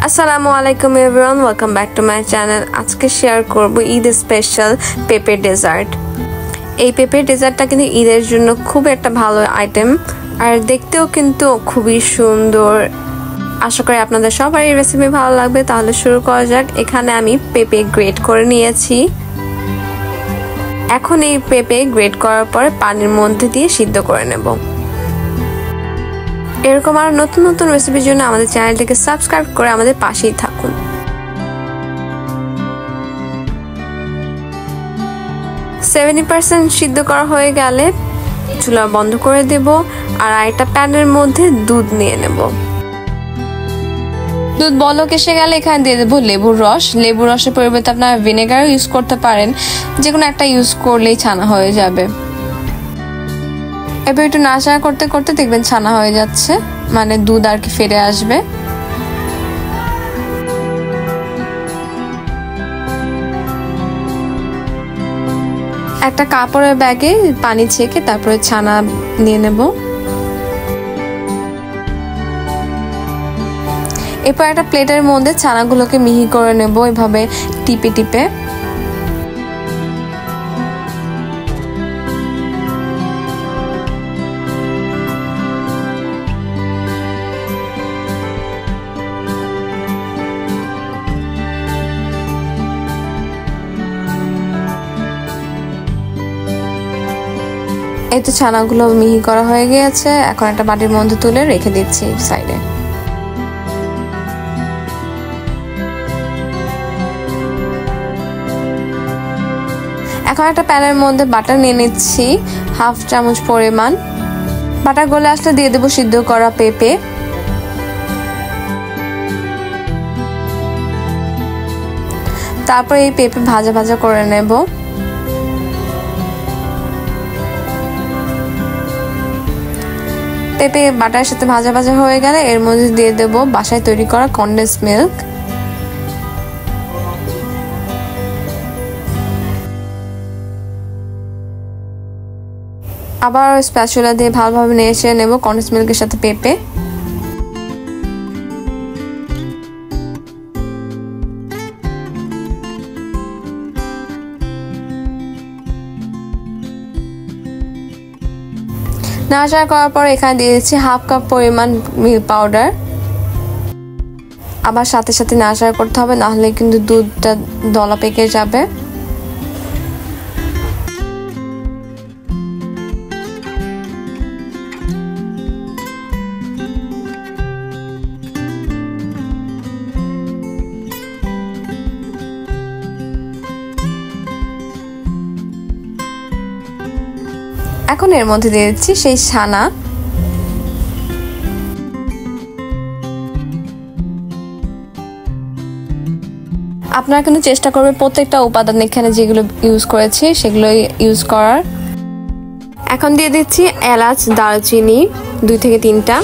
আসসালামু আলাইকুম everyone, welcome back to my channel. আজকে শেয়ার করব ঈদ স্পেশাল পেঁপে ডেজার্ট। এই পেঁপে ডেজার্টটা কিন্তু ঈদের জন্য খুব একটা ভালো আইটেম, আর দেখতেও কিন্তু খুবই সুন্দর। আশা করি আপনাদের সবার এই রেসিপি ভালো লাগবে। তাহলে শুরু করা যাক। এখানে আমি পেঁপে গ্রেট করে নিয়েছি। এখন এই পেঁপে গ্রেট করার পরে পানির মধ্যে দিয়ে সিদ্ধ করে নেব। এরকম আর নতুন নতুন রেসিপির জন্য আমাদের চ্যানেলটিকে সাবস্ক্রাইব করে আমাদের পাশেই থাকুন। 70% সিদ্ধ করা হয়ে গেলে চুলা বন্ধ করে দেব, আর একটা প্যানের মধ্যে দুধ নিয়ে নেব। দুধ বলক এসে গেলে এখানে দিয়ে দেবো লেবুর রস। লেবুর রসের পরিবর্তে আপনারা ভিনেগার ইউজ করতে পারেন, যে কোনো একটা ইউজ করলেই ছানা হয়ে যাবে। এবার একটু নাড়াচাড়া করতে করতে দেখবেন ছানা হয়ে যাচ্ছে, মানে দুধ আর কি ফিরে আসবে। একটা কাপড়ের ব্যাগে পানি ছেঁকে তারপরে ছানা নিয়ে নেব। এরপর একটা প্লেটের মধ্যে ছানাগুলোকে মিহি করে নেব, এভাবে টিপে টিপে। এই তো ছানাগুলো মিহি করা হয়ে গিয়েছে। এখন একটা বাটির মধ্যে তুলে রেখে দিচ্ছি সাইডে। এখন একটা প্যানের মধ্যে বাটার নিয়ে নিচ্ছি, 1/2 চামচ পরিমাণ। বাটার গলে আসলে দিয়ে দেবো সিদ্ধ করা পেঁপে। তারপর এই পেঁপে ভাজা ভাজা করে নেব। পেঁপে বাটারের সাথে ভাজা ভাজা হয়ে গেলে এর মধ্যে দিয়ে দেব বাসায় তৈরি করা কনডেন্স মিল্ক। আবার স্প্যাচুলা দিয়ে ভালোভাবে নেড়ে নেব কনডেন্স মিল্কের সাথে পেঁপে। নাড়াচাড়া করার পর এখানে দিয়ে দিচ্ছি 1/2 কাপ পরিমাণ মিল্ক পাউডার। আবার সাথে সাথে নাড়াচাড়া করতে হবে, নাহলে কিন্তু দুধটা দলা পেকে যাবে। এখন এর মধ্যে দিয়ে দিচ্ছি সেই ছানা। আপনারা কিন্তু চেষ্টা করবেন প্রত্যেকটা উপাদান এখানে যেগুলো ইউজ করেছি সেগুলো ইউজ করার। এখন দিয়ে দিচ্ছি এলাচ, দারচিনি 2 থেকে 3টা।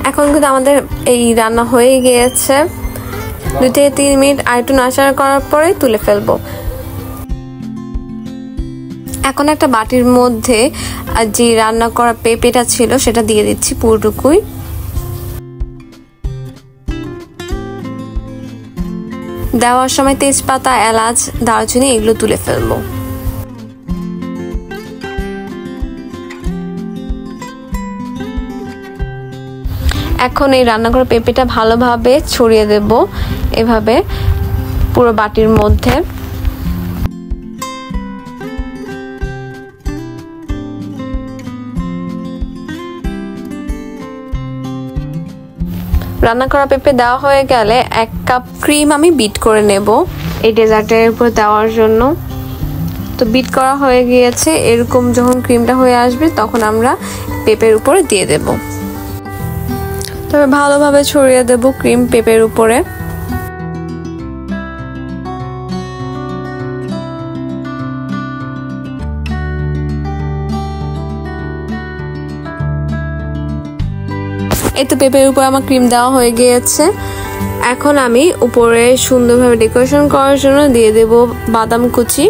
এখন কিন্তু আমাদের এই রান্না হয়ে গিয়েছে। 2 থেকে 3 মিনিট আর একটু নাড়াচাড়া করার পরে তুলে ফেলবো। এখন একটা বাটির মধ্যে যে রান্না করা পেঁপেটা ছিল সেটা দিয়ে দিচ্ছি পুরোটুকুই। দেওয়ার সময় তেজপাতা, এলাচ, দারচিনি এগুলো তুলে ফেলবো। এখন এই রান্না করা পেঁপেটা ভালোভাবে ছড়িয়ে দেব এভাবে পুরো বাটির মধ্যে। রান্না করা পেঁপে দেওয়া হয়ে গেলে 1 কাপ ক্রিম আমি বিট করে নেব এই ডেজার্টের উপর দেওয়ার জন্য। তো বিট করা হয়ে গিয়েছে। এরকম যখন ক্রিমটা হয়ে আসবে তখন আমরা পেঁপের উপরে দিয়ে দেব। তবে ভালোভাবে ছড়িয়ে দেব ক্রিম পেঁপের উপরে। এই তো পেঁপের উপর আমার ক্রিম দেওয়া হয়ে গিয়েছে। এখন আমি উপরে সুন্দরভাবে ডেকোরেশন করার জন্য দিয়ে দেব বাদাম কুচি।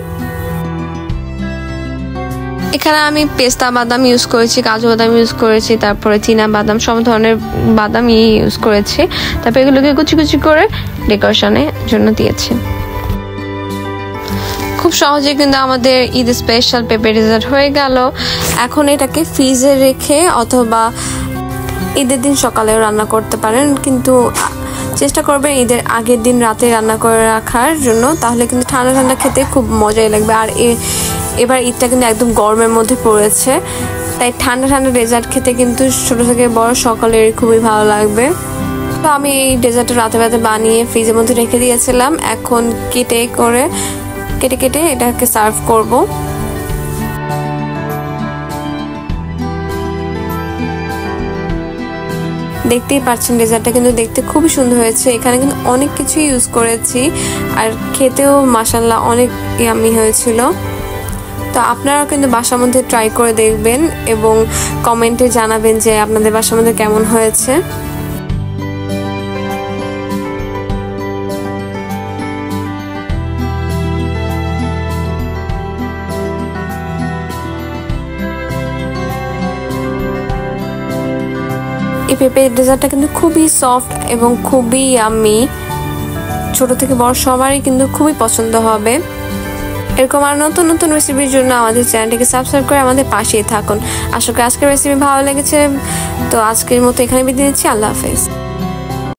এখানে আমি পেস্তা বাদাম ইউজ করেছি, কাজু বাদাম ইউজ করেছি, তারপরে চীনা বাদাম, সব ধরনের বাদাম ইউজ করেছি। তারপর এগুলোকে কুচি কুচি করে ডেকোরেশনের জন্য দিয়েছি। খুব সহজে কিন্তু আমাদের ঈদ স্পেশাল পেঁপে ডেজার্ট হয়ে গেল। এখন এটাকে ফ্রিজে রেখে অথবা ঈদের দিন সকালেও রান্না করতে পারেন, কিন্তু চেষ্টা করবেন ঈদের আগের দিন রাতে রান্না করে রাখার জন্য, তাহলে কিন্তু ঠান্ডা ঠান্ডা খেতে খুব মজাই লাগবে। আর এবার ঈদটা কিন্তু একদম গরমের মধ্যে পড়েছে, তাই ঠান্ডা ঠান্ডা ডেজার্ট খেতে কিন্তু ছোটো থেকে বড় সকলেরই খুবই ভালো লাগবে। তো আমি এই ডেজার্টটা রাতে রাতে বানিয়ে ফ্রিজের মধ্যে রেখে দিয়েছিলাম। এখন কেটে কেটে এটাকে সার্ভ করব। দেখতেই পাচ্ছেন ডেজার্টটা কিন্তু দেখতে খুবই সুন্দর হয়েছে। এখানে কিন্তু অনেক কিছু ইউজ করেছি আর খেতেও মাশাআল্লাহ অনেক ইয়ামি হয়েছিল। তো আপনারাও কিন্তু বাসার মধ্যে ট্রাই করে দেখবেন এবং কমেন্টে জানাবেন যে আপনাদের বাসার মধ্যে কেমন হয়েছে। এই পেঁপে ডেজার্টটা কিন্তু খুবই সফট এবং খুবই ইয়াম্মি, ছোট থেকে বড় সবারই কিন্তু খুবই পছন্দ হবে। এরকম আর নতুন নতুন রেসিপির জন্য আমাদের চ্যানেলটিকে সাবস্ক্রাইব করে আমাদের পাশেই থাকুন। আশা করি আজকের রেসিপি ভালো লেগেছে। তো আজকের মতো এখানে বিদায় নিচ্ছি। আল্লাহ হাফেজ।